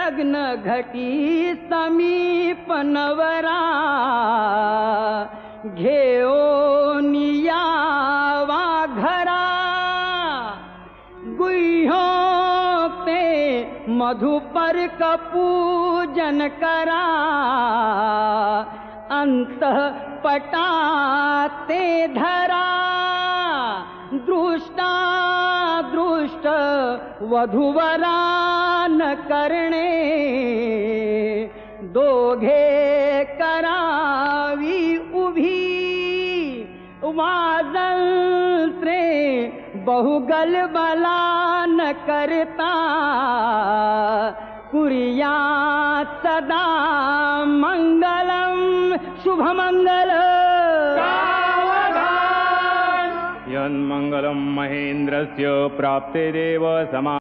लग्न घटी समीप नवरा घेऊन यावा घरा गुह्यों ते मधुपर पूजन करा अंतःपटाते धरा दृष्टा दृष्ट वधूवरा न करणे दोघे करावी उभी वाजंत्रे बहुगल बला न करता कुर्यात् सदा मंगलम शुभमंगल यन्मंगलम महेन्द्रस्य प्राप्ते देव समा